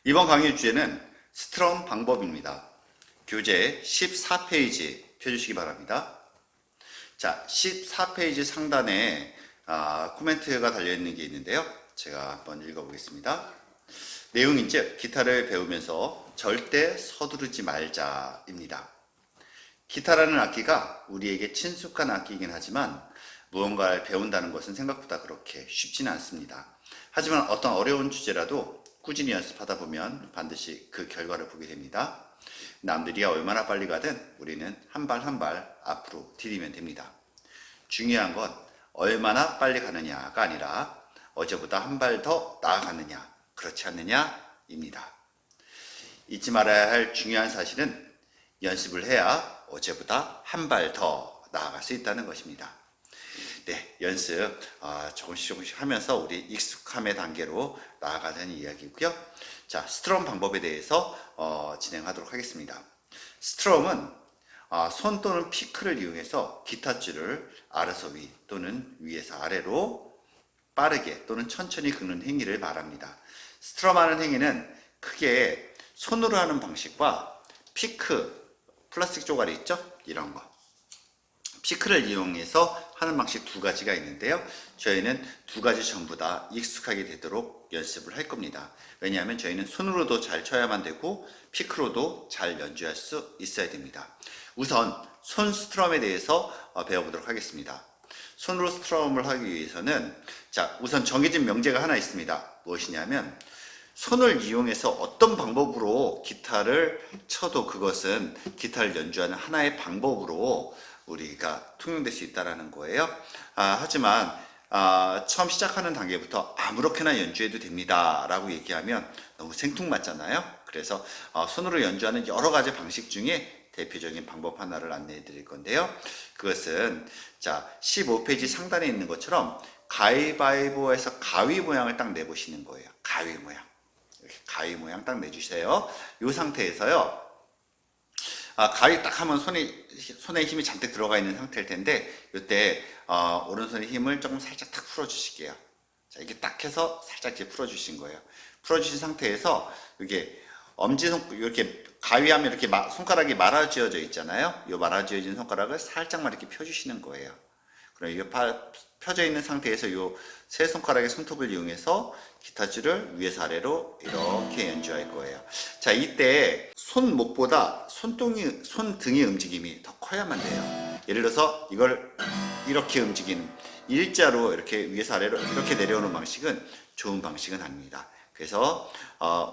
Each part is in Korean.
이번 강의 주제는 스트럼 방법입니다. 교재 14페이지 펴주시기 바랍니다. 자, 14페이지 상단에 코멘트가 달려있는 게 있는데요. 제가 한번 읽어보겠습니다. 내용인즉 기타를 배우면서 절대 서두르지 말자입니다. 기타라는 악기가 우리에게 친숙한 악기이긴 하지만 무언가를 배운다는 것은 생각보다 그렇게 쉽지는 않습니다. 하지만 어떤 어려운 주제라도 꾸준히 연습하다 보면 반드시 그 결과를 보게 됩니다. 남들이 얼마나 빨리 가든 우리는 한 발 한 발 앞으로 디디면 됩니다. 중요한 건 얼마나 빨리 가느냐가 아니라 어제보다 한 발 더 나아가느냐, 그렇지 않느냐입니다. 잊지 말아야 할 중요한 사실은 연습을 해야 어제보다 한 발 더 나아갈 수 있다는 것입니다. 네, 연습 조금씩 하면서 우리 익숙함의 단계로 나아가는 이야기고요. 자, 스트럼 방법에 대해서 진행하도록 하겠습니다. 스트럼은 손 또는 피크를 이용해서 기타줄을 아래서 위 또는 위에서 아래로 빠르게 또는 천천히 긁는 행위를 말합니다. 스트럼하는 행위는 크게 손으로 하는 방식과 피크, 플라스틱 쪼가리 있죠? 이런 거. 피크를 이용해서 하는 방식 두 가지가 있는데요. 저희는 두 가지 전부 다 익숙하게 되도록 연습을 할 겁니다. 왜냐하면 저희는 손으로도 잘 쳐야만 되고 피크로도 잘 연주할 수 있어야 됩니다. 우선 손 스트럼에 대해서 배워보도록 하겠습니다. 손으로 스트럼을 하기 위해서는 자, 우선 정해진 명제가 하나 있습니다. 무엇이냐면 손을 이용해서 어떤 방법으로 기타를 쳐도 그것은 기타를 연주하는 하나의 방법으로 우리가 통용될 수 있다는 거예요. 하지만 처음 시작하는 단계부터 아무렇게나 연주해도 됩니다 라고 얘기하면 너무 생뚱맞잖아요. 그래서 손으로 연주하는 여러 가지 방식 중에 대표적인 방법 하나를 안내해 드릴 건데요. 그것은 자 15페이지 상단에 있는 것처럼 가위바위보에서 가위 모양을 딱 내보시는 거예요. 가위 모양. 이렇게 가위 모양 딱 내주세요. 이 상태에서요. 가위 딱 하면 손에 힘이 잔뜩 들어가 있는 상태일 텐데 이때 오른손의 힘을 조금 살짝 탁 풀어주실게요. 자, 이렇게 딱 해서 살짝 이렇게 풀어주신 거예요. 풀어주신 상태에서 이게 엄지손 이렇게 가위하면 이렇게 손가락이 말아쥐어져 있잖아요. 이 말아쥐어진 손가락을 살짝만 이렇게 펴주시는 거예요. 그럼 이게 펴져 있는 상태에서 이 세 손가락의 손톱을 이용해서 기타줄을 위에서 아래로 이렇게 연주할 거예요. 자, 이때 손목보다 손등의 움직임이 더 커야만 돼요. 예를 들어서 이걸 이렇게 움직이는 일자로 이렇게 위에서 아래로 이렇게 내려오는 방식은 좋은 방식은 아닙니다. 그래서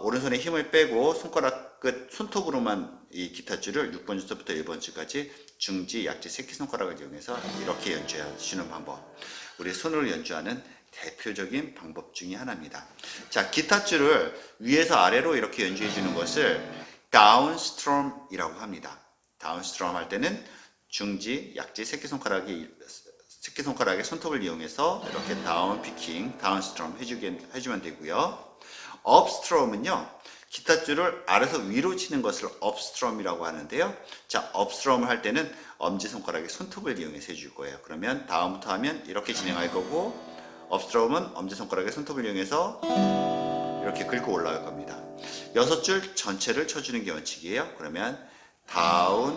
오른손에 힘을 빼고 손가락 끝 손톱으로만 이 기타줄을 6번 줄부터 1번 줄까지 중지, 약지, 새끼손가락을 이용해서 이렇게 연주해 주는 방법. 우리 손으로 연주하는 대표적인 방법 중에 하나입니다. 자, 기타줄을 위에서 아래로 이렇게 연주해 주는 것을 다운스트럼이라고 합니다. 다운스트럼 할 때는 중지, 약지, 새끼손가락의 손톱을 이용해서 이렇게 다운 피킹, 다운스트럼 해주면 되고요. 업스트럼은요, 기타줄을 아래서 위로 치는 것을 업스트럼이라고 하는데요. 자, 업스트럼을 할 때는 엄지손가락의 손톱을 이용해서 해줄 거예요. 그러면 다음부터 하면 이렇게 진행할 거고, 업스트럼은 엄지손가락의 손톱을 이용해서 이렇게 긁고 올라갈 겁니다. 6줄 전체를 쳐주는 게 원칙이에요. 그러면 다운,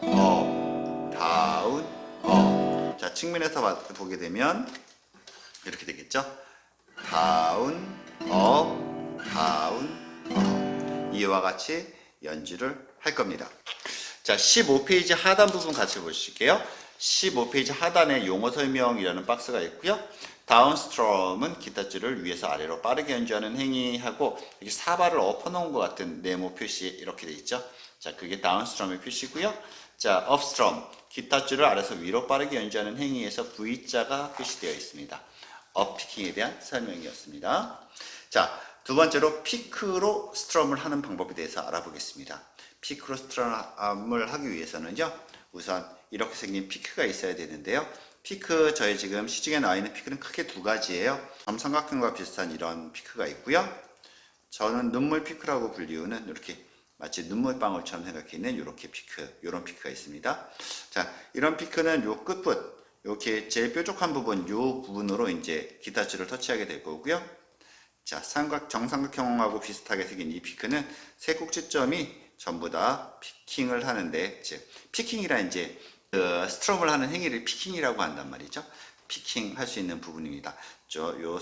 업, 다운, 업. 자, 측면에서 보게 되면 이렇게 되겠죠. 다운, 업, 다운, 업. 이와 같이 연주를 할 겁니다. 자, 15페이지 하단 부분 같이 보실게요. 15페이지 하단에 용어 설명이라는 박스가 있고요. 다운스트럼은 기타줄을 위에서 아래로 빠르게 연주하는 행위하고 이렇게 사발을 엎어놓은 것 같은 네모 표시 이렇게 돼 있죠. 자, 그게 다운스트럼의 표시고요. 자, 업스트럼 기타줄을 아래서 위로 빠르게 연주하는 행위에서 V자가 표시되어 있습니다. 업피킹에 대한 설명이었습니다. 자, 두 번째로 피크로 스트럼을 하는 방법에 대해서 알아보겠습니다. 피크로 스트럼을 하기 위해서는요, 우선 이렇게 생긴 피크가 있어야 되는데요. 피크, 저희 지금 시중에 나와 있는 피크는 크게 두 가지예요. 삼각형과 비슷한 이런 피크가 있고요. 저는 눈물 피크라고 불리우는 이렇게 마치 눈물방울처럼 생각해 있는 이렇게 피크, 이런 피크가 있습니다. 자, 이런 피크는 요 끝부분, 이렇게 제일 뾰족한 부분, 요 부분으로 이제 기타줄을 터치하게 될 거고요. 자, 정삼각형하고 비슷하게 생긴 이 피크는 세 꼭지점이 전부 다 피킹을 하는데, 즉 피킹이라 이제 스트럼을 하는 행위를 피킹이라고 한단 말이죠. 피킹 할 수 있는 부분입니다. 요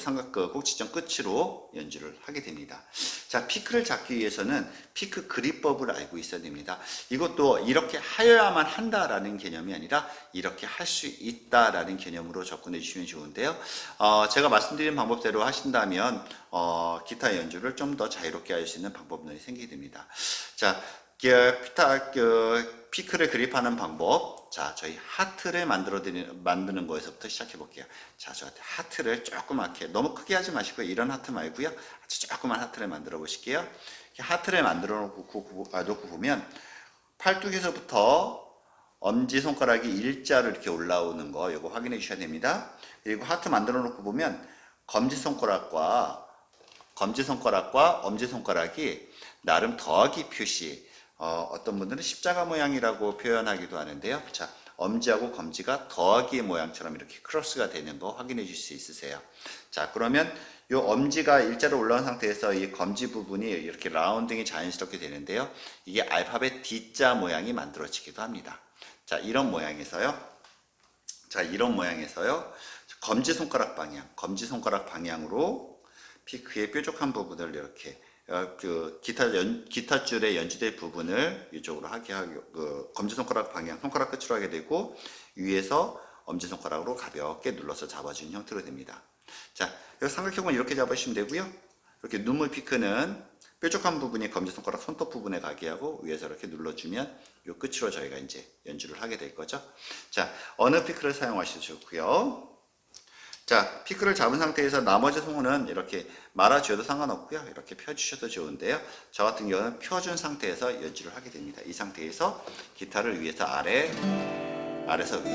꼭지점 끝으로 연주를 하게 됩니다. 자, 피크를 잡기 위해서는 피크 그립법을 알고 있어야 됩니다. 이것도 이렇게 하여야만 한다라는 개념이 아니라 이렇게 할 수 있다라는 개념으로 접근해 주시면 좋은데요. 제가 말씀드린 방법대로 하신다면 기타 연주를 좀 더 자유롭게 할 수 있는 방법론이 생기게 됩니다. 자, 피크를 그립하는 방법. 자, 저희 하트를 만드는 거에서부터 시작해 볼게요. 자, 저한테 하트를 조그맣게, 너무 크게 하지 마시고요. 이런 하트 말고요. 아주 조그만 하트를 만들어 보실게요. 하트를 만들어 놓고 보면 팔뚝에서부터 엄지손가락이 일자로 이렇게 올라오는 거, 이거 확인해 주셔야 됩니다. 그리고 하트 만들어 놓고 보면 검지손가락과 엄지손가락이 나름 더하기 표시, 어떤 분들은 십자가 모양이라고 표현하기도 하는데요. 자, 엄지하고 검지가 더하기 모양처럼 이렇게 크로스가 되는 거 확인해 줄 수 있으세요. 자, 그러면 이 엄지가 일자로 올라온 상태에서 이 검지 부분이 이렇게 라운딩이 자연스럽게 되는데요. 이게 알파벳 D자 모양이 만들어지기도 합니다. 자, 이런 모양에서요. 검지손가락 방향으로 피크의 뾰족한 부분을 이렇게 기타 줄에 연주될 부분을 이쪽으로 검지손가락 방향, 손가락 끝으로 하게 되고, 위에서 엄지손가락으로 가볍게 눌러서 잡아주는 형태로 됩니다. 자, 삼각형은 이렇게 잡으시면 되고요. 이렇게 눈물 피크는 뾰족한 부분이 검지손가락 손톱 부분에 가게 하고, 위에서 이렇게 눌러주면 이 끝으로 저희가 이제 연주를 하게 될 거죠. 자, 어느 피크를 사용하셔도 좋고요. 자, 피크를 잡은 상태에서 나머지 손은 이렇게 말아줘도 상관없고요. 이렇게 펴주셔도 좋은데요. 저 같은 경우는 펴준 상태에서 연주를 하게 됩니다. 이 상태에서 기타를 위에서 아래, 아래서 위.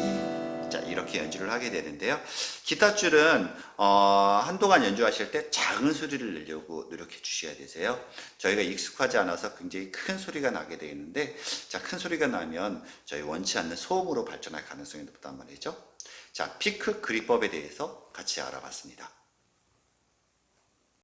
자, 이렇게 연주를 하게 되는데요. 기타 줄은 한동안 연주하실 때 작은 소리를 내려고 노력해 주셔야 되세요. 저희가 익숙하지 않아서 굉장히 큰 소리가 나게 되는데, 자, 큰 소리가 나면 저희 원치 않는 소음으로 발전할 가능성이 높단 말이죠. 자, 피크 그립법에 대해서 같이 알아봤습니다.